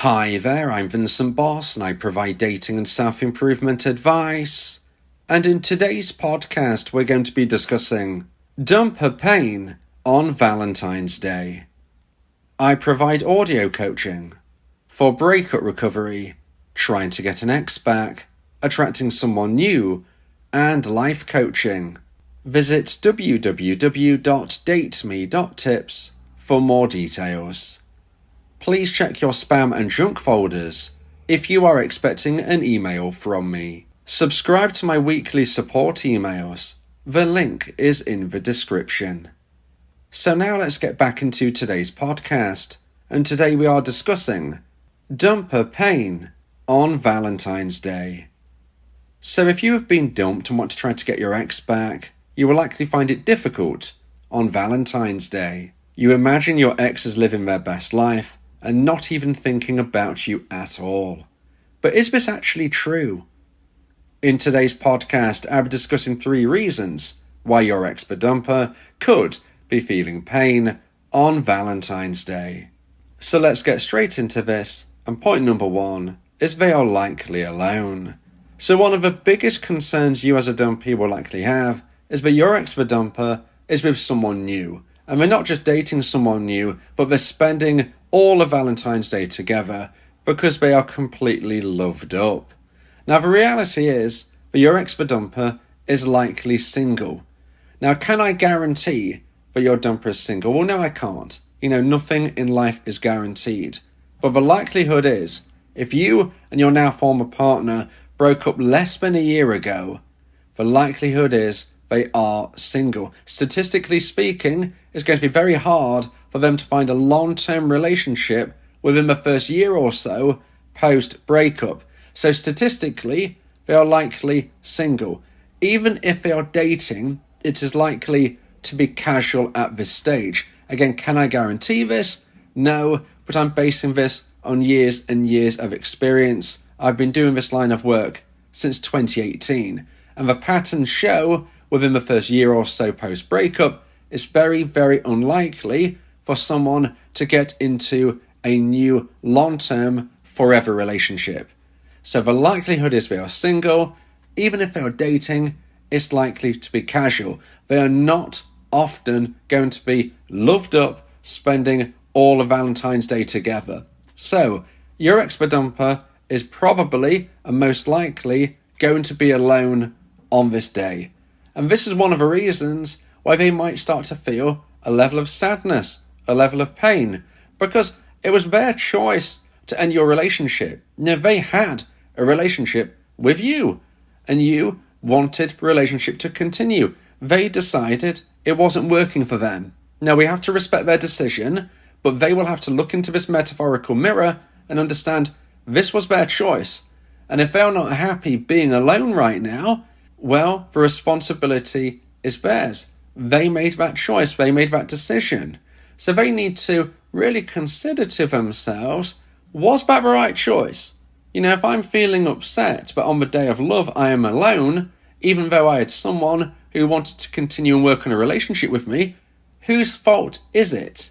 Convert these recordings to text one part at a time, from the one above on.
Hi there, I'm Vincent Bos and I provide dating and self-improvement advice. And in today's podcast, we're going to be discussing dumper pain on Valentine's Day. I provide audio coaching for breakup recovery, trying to get an ex back, attracting someone new, and life coaching. Visit www.dateme.tips for more details. Please check your spam and junk folders if you are expecting an email from me. Subscribe to my weekly support emails. The link is in the description. So now let's get back into today's podcast. And today we are discussing dumper pain on Valentine's Day. So if you have been dumped and want to try to get your ex back, you will likely find it difficult on Valentine's Day. You imagine your ex is living their best life and not even thinking about you at all. But is this actually true? In today's podcast, I'll be discussing 3 reasons why your ex-dumper could be feeling pain on Valentine's Day. So let's get straight into this, and point number 1 is they are likely alone. So one of the biggest concerns you as a dumpee will likely have is that your ex-dumper is with someone new. And they're not just dating someone new, but they're spending all of Valentine's Day together because they are completely loved up. Now, the reality is that your ex-dumper is likely single. Now, can I guarantee that your dumper is single? Well, no, I can't. Nothing in life is guaranteed. But the likelihood is, if you and your now former partner broke up less than a year ago, the likelihood is they are single. Statistically speaking, it's going to be very hard for them to find a long-term relationship within the first year or so post-breakup. So statistically, they are likely single. Even if they are dating, it is likely to be casual at this stage. Again, can I guarantee this? No, but I'm basing this on years and years of experience. I've been doing this line of work since 2018, and the patterns show within the first year or so post-breakup, it's very, very unlikely for someone to get into a new long-term forever relationship. So the likelihood is they are single. Even if they are dating, it's likely to be casual. They are not often going to be loved up, spending all of Valentine's Day together. So your ex-dumper is probably and most likely going to be alone on this day. And this is one of the reasons why they might start to feel a level of sadness, a level of pain, because it was their choice to end your relationship. They had a relationship with you, and you wanted the relationship to continue. They decided it wasn't working for them. Now, we have to respect their decision, but they will have to look into this metaphorical mirror and understand this was their choice. And if they're not happy being alone right now, well, the responsibility is theirs. They made that choice. They made that decision. So they need to really consider to themselves, was that the right choice? If I'm feeling upset, but on the day of love I am alone, even though I had someone who wanted to continue and work on a relationship with me, whose fault is it?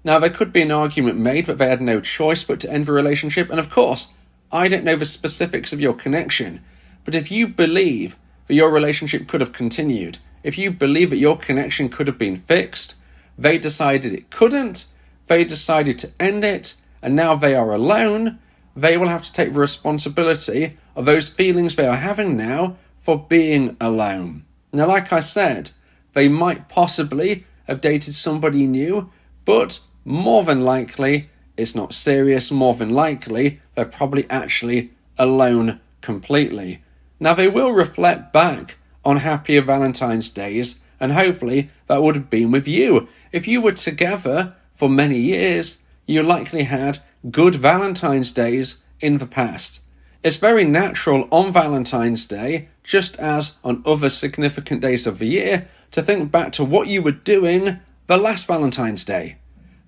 Now, there could be an argument made that they had no choice but to end the relationship. And of course, I don't know the specifics of your connection. But if you believe that your relationship could have continued, if you believe that your connection could have been fixed, they decided it couldn't, they decided to end it, and now they are alone, they will have to take the responsibility of those feelings they are having now for being alone. Now, like I said, they might possibly have dated somebody new, but more than likely, it's not serious. More than likely, they're probably actually alone completely. Now, they will reflect back on happier Valentine's Days, and hopefully that would have been with you. If you were together for many years, you likely had good Valentine's Days in the past. It's very natural on Valentine's Day, just as on other significant days of the year, to think back to what you were doing the last Valentine's Day.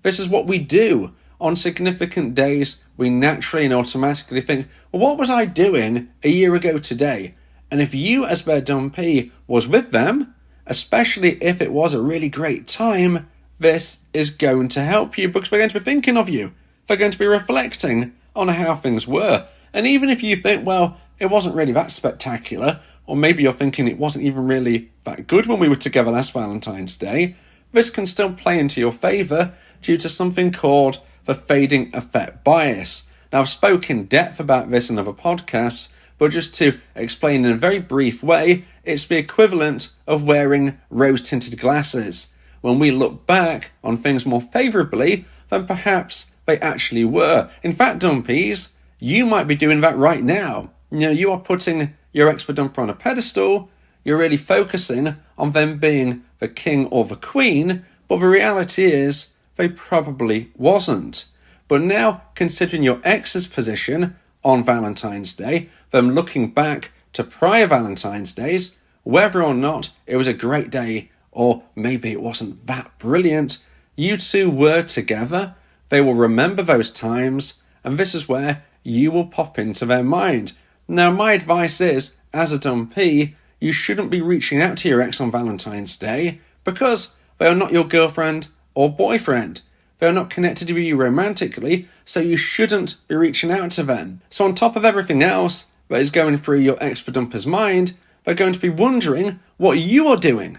This is what we do. On significant days, we naturally and automatically think, well, what was I doing a year ago today? And if you, as their dumpee, was with them, especially if it was a really great time, this is going to help you because we're going to be thinking of you. They're going to be reflecting on how things were. And even if you think, well, it wasn't really that spectacular, or maybe you're thinking it wasn't even really that good when we were together last Valentine's Day, this can still play into your favour due to something called the fading effect bias. Now, I've spoken in depth about this in other podcasts, but just to explain in a very brief way, it's the equivalent of wearing rose-tinted glasses. When we look back on things more favourably than perhaps they actually were. In fact, dumpees, you might be doing that right now. You are putting your ex-dumper on a pedestal, you're really focusing on them being the king or the queen, but the reality is they probably wasn't. But now, considering your ex's position on Valentine's Day, them looking back to prior Valentine's Days, whether or not it was a great day or maybe it wasn't that brilliant, you two were together, they will remember those times, and this is where you will pop into their mind. Now, my advice is, as a dumpee, you shouldn't be reaching out to your ex on Valentine's Day because they are not your girlfriend or boyfriend. They are not connected with you romantically, so you shouldn't be reaching out to them. So on top of everything else that is going through your ex-dumper's mind, they're going to be wondering what you are doing.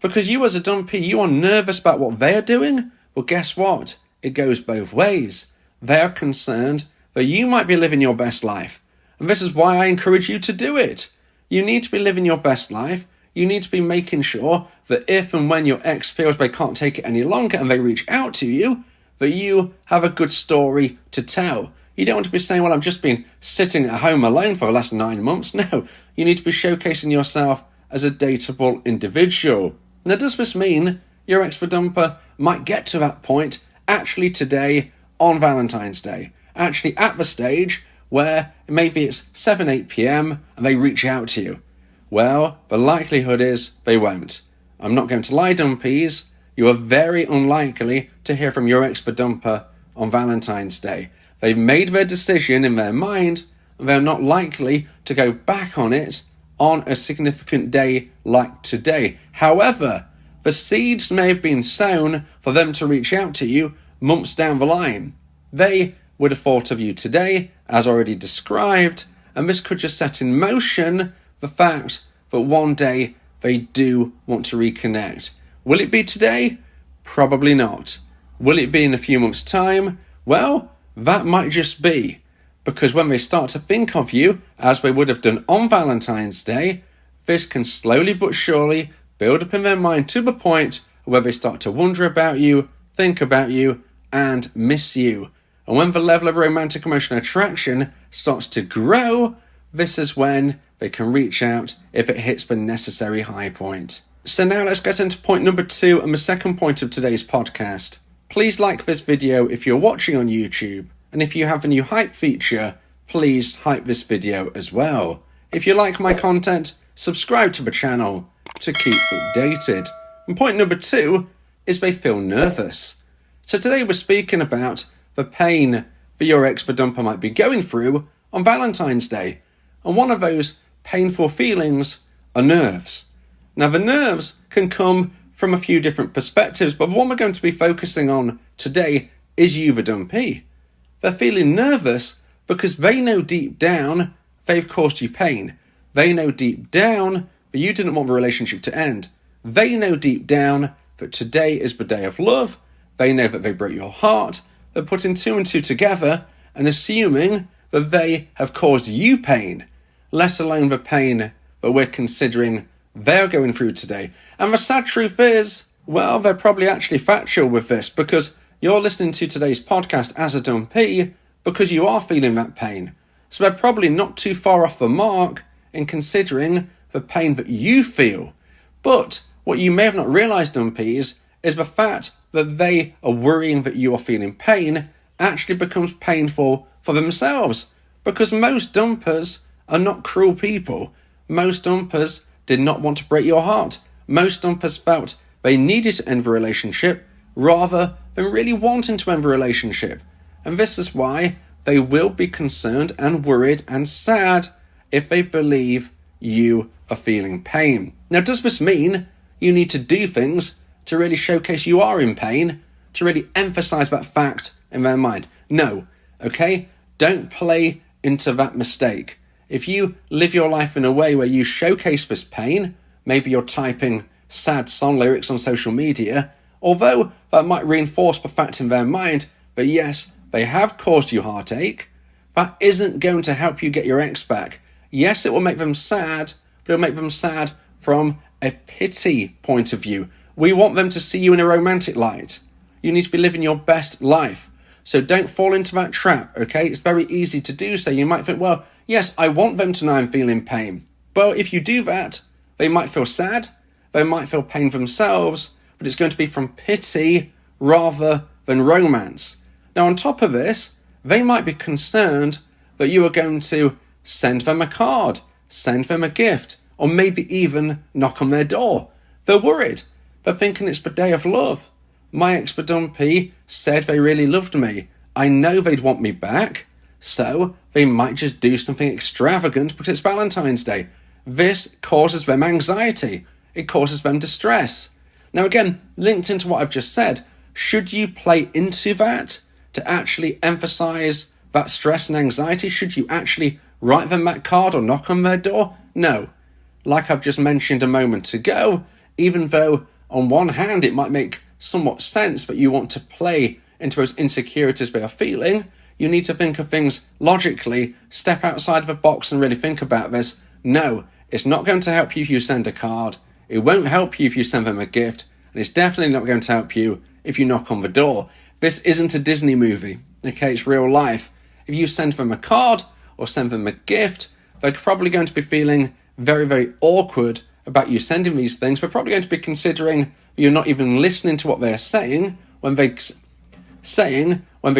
Because you as a dumpee, you are nervous about what they are doing. Well, guess what? It goes both ways. They are concerned that you might be living your best life. And this is why I encourage you to do it. You need to be living your best life. You need to be making sure that if and when your ex feels they can't take it any longer and they reach out to you, that you have a good story to tell. You don't want to be saying, well, I've just been sitting at home alone for the last 9 months. No, you need to be showcasing yourself as a dateable individual. Now, does this mean your ex-dumper might get to that point actually today on Valentine's Day? Actually at the stage where maybe it's 7, 8 p.m. and they reach out to you? Well, the likelihood is they won't. I'm not going to lie, dumpees. You are very unlikely to hear from your ex-dumper on Valentine's Day. They've made their decision in their mind, and they're not likely to go back on it on a significant day like today. However, the seeds may have been sown for them to reach out to you months down the line. They would have thought of you today, as already described, and this could just set in motion the fact that one day they do want to reconnect. Will it be today? Probably not. Will it be in a few months' time? Well, that might just be. Because when they start to think of you, as they would have done on Valentine's Day, this can slowly but surely build up in their mind to the point where they start to wonder about you, think about you, and miss you. And when the level of romantic emotional attraction starts to grow, this is when they can reach out if it hits the necessary high point. So now let's get into point number 2 and the second point of today's podcast. Please like this video if you're watching on YouTube, and if you have a new hype feature, please hype this video as well. If you like my content, subscribe to the channel to keep updated. And point number 2 is they feel nervous. So today we're speaking about the pain that your ex-dumper might be going through on Valentine's Day. And one of those painful feelings are nerves. Now, the nerves can come from a few different perspectives, but the one we're going to be focusing on today is you, the dumpee. They're feeling nervous because they know deep down they've caused you pain. They know deep down that you didn't want the relationship to end. They know deep down that today is the day of love. They know that they broke your heart. They're putting 2 and 2 together and assuming that they have caused you pain, let alone the pain that we're considering they're going through today. And the sad truth is, well, they're probably actually factual with this because you're listening to today's podcast as a dumpee because you are feeling that pain. So they're probably not too far off the mark in considering the pain that you feel. But what you may have not realised, dumpees, is the fact that they are worrying that you are feeling pain actually becomes painful for themselves. Because most dumpers are not cruel people. Most dumpers did not want to break your heart. Most dumpers felt they needed to end the relationship rather than really wanting to end the relationship. And this is why they will be concerned and worried and sad if they believe you are feeling pain. Now, does this mean you need to do things to really showcase you are in pain, to really emphasize that fact in their mind? No, okay? don't play into that mistake. If you live your life in a way where you showcase this pain, maybe you're typing sad song lyrics on social media, although that might reinforce the fact in their mind that yes, they have caused you heartache, that isn't going to help you get your ex back. Yes, it will make them sad, but it'll make them sad from a pity point of view. We want them to see you in a romantic light. You need to be living your best life. So don't fall into that trap, okay? It's very easy to do so. You might think, well, yes, I want them to know I'm feeling pain. Well, if you do that, they might feel sad, they might feel pain themselves, but it's going to be from pity rather than romance. Now, on top of this, they might be concerned that you are going to send them a card, send them a gift, or maybe even knock on their door. They're worried. They're thinking it's the day of love. My ex-dumpee said they really loved me. I know they'd want me back, so they might just do something extravagant because it's Valentine's Day. This causes them anxiety. It causes them distress. Now again, linked into what I've just said, should you play into that to actually emphasize that stress and anxiety? Should you actually write them that card or knock on their door? No. Like I've just mentioned a moment ago, even though on one hand it might make somewhat sense that you want to play into those insecurities they are feeling, you need to think of things logically, step outside of the box and really think about this. No, it's not going to help you if you send a card. It won't help you if you send them a gift. And it's definitely not going to help you if you knock on the door. This isn't a Disney movie, okay? It's real life. If you send them a card or send them a gift, they're probably going to be feeling very, very awkward about you sending these things. They're probably going to be considering you're not even listening to what they're saying when they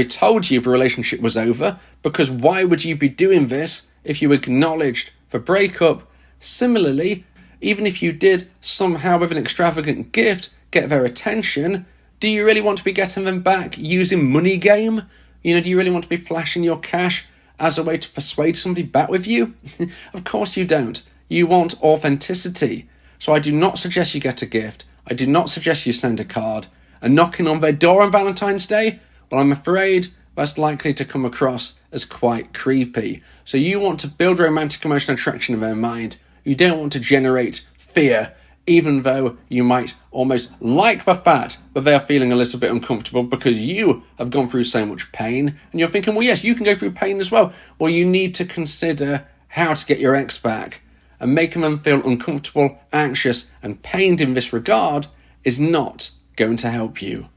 told you the relationship was over, because why would you be doing this if you acknowledged the breakup? Similarly, even if you did somehow with an extravagant gift get their attention, do you really want to be getting them back using money game? Do you really want to be flashing your cash as a way to persuade somebody back with you? Of course you don't. You want authenticity. So I do not suggest you get a gift. I do not suggest you send a card. And knocking on their door on Valentine's Day, well, I'm afraid that's likely to come across as quite creepy. So you want to build romantic emotional attraction in their mind. You don't want to generate fear, even though you might almost like the fact that they are feeling a little bit uncomfortable because you have gone through so much pain. And you're thinking, well, yes, you can go through pain as well. Well, you need to consider how to get your ex back. And making them feel uncomfortable, anxious, and pained in this regard is not going to help you.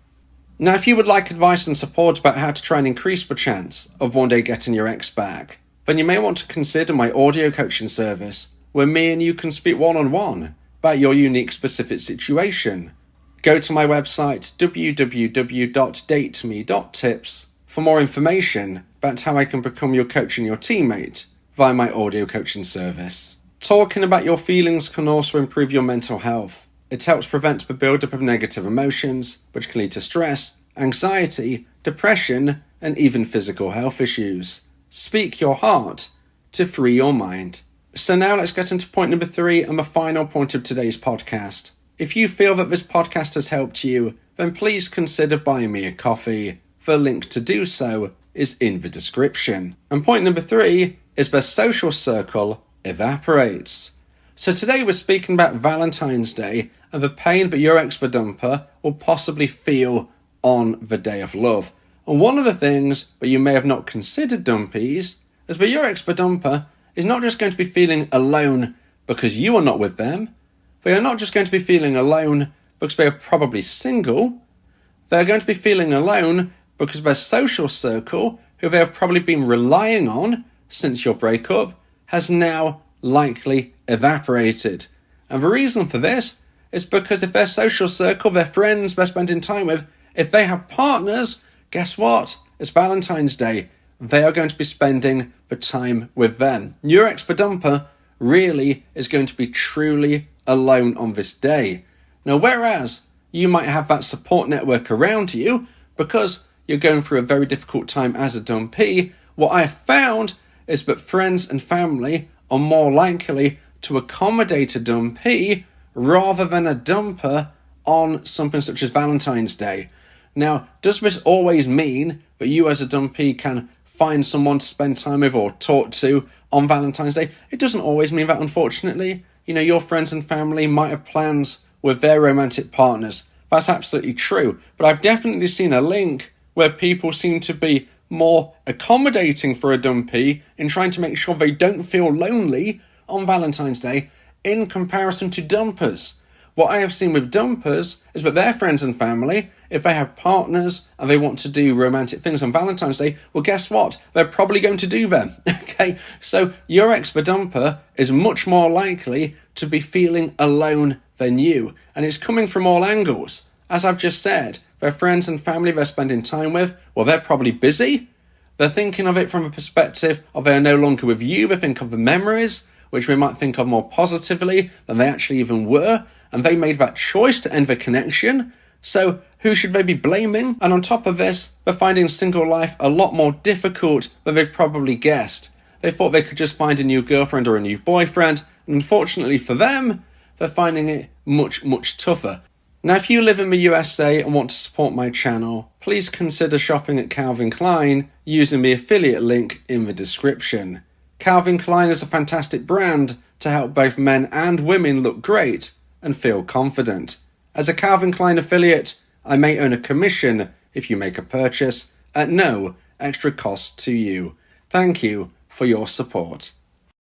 Now, if you would like advice and support about how to try and increase the chance of one day getting your ex back, then you may want to consider my audio coaching service, where me and you can speak one-on-one about your unique specific situation. Go to my website www.dateme.tips for more information about how I can become your coach and your teammate via my audio coaching service. Talking about your feelings can also improve your mental health. It helps prevent the build-up of negative emotions, which can lead to stress, anxiety, depression, and even physical health issues. Speak your heart to free your mind. So now let's get into point number 3 and the final point of today's podcast. If you feel that this podcast has helped you, then please consider buying me a coffee. The link to do so is in the description. And point number 3 is the social circle evaporates. So today we're speaking about Valentine's Day and the pain that your ex-dumper will possibly feel on the day of love. And one of the things that you may have not considered, dumpees, is that your ex-dumper is not just going to be feeling alone because you are not with them. They are not just going to be feeling alone because they are probably single. They're going to be feeling alone because their social circle, who they have probably been relying on since your breakup, has now likely evaporated. And the reason for this is because if their social circle, their friends they're spending time with, if they have partners, guess what? It's Valentine's Day. They are going to be spending the time with them. Your ex-dumper really is going to be truly alone on this day. Now, whereas you might have that support network around you because you're going through a very difficult time as a dumpee, what I have found is that friends and family are more likely to accommodate a dumpee rather than a dumper on something such as Valentine's Day. Now, does this always mean that you as a dumpee can find someone to spend time with or talk to on Valentine's Day. It doesn't always mean that, unfortunately. You know, your friends and family might have plans with their romantic partners. That's absolutely true. But I've definitely seen a link where people seem to be more accommodating for a dumpee in trying to make sure they don't feel lonely on Valentine's Day in comparison to dumpers. What I have seen with dumpers is that their friends and family, if they have partners and they want to do romantic things on Valentine's Day, well, guess what? They're probably going to do them. Okay, so your ex-dumper is much more likely to be feeling alone than you. And it's coming from all angles. As I've just said, their friends and family they're spending time with, well, they're probably busy. They're thinking of it from a perspective of they're no longer with you. They think of the memories, which we might think of more positively than they actually even were. And they made that choice to end the connection. So who should they be blaming? And on top of this, they're finding single life a lot more difficult than they probably guessed. They thought they could just find a new girlfriend or a new boyfriend. And unfortunately for them, they're finding it much, much tougher. Now, if you live in the USA and want to support my channel, please consider shopping at Calvin Klein using the affiliate link in the description. Calvin Klein is a fantastic brand to help both men and women look great and feel confident. As a Calvin Klein affiliate, I may earn a commission if you make a purchase at no extra cost to you. Thank you for your support.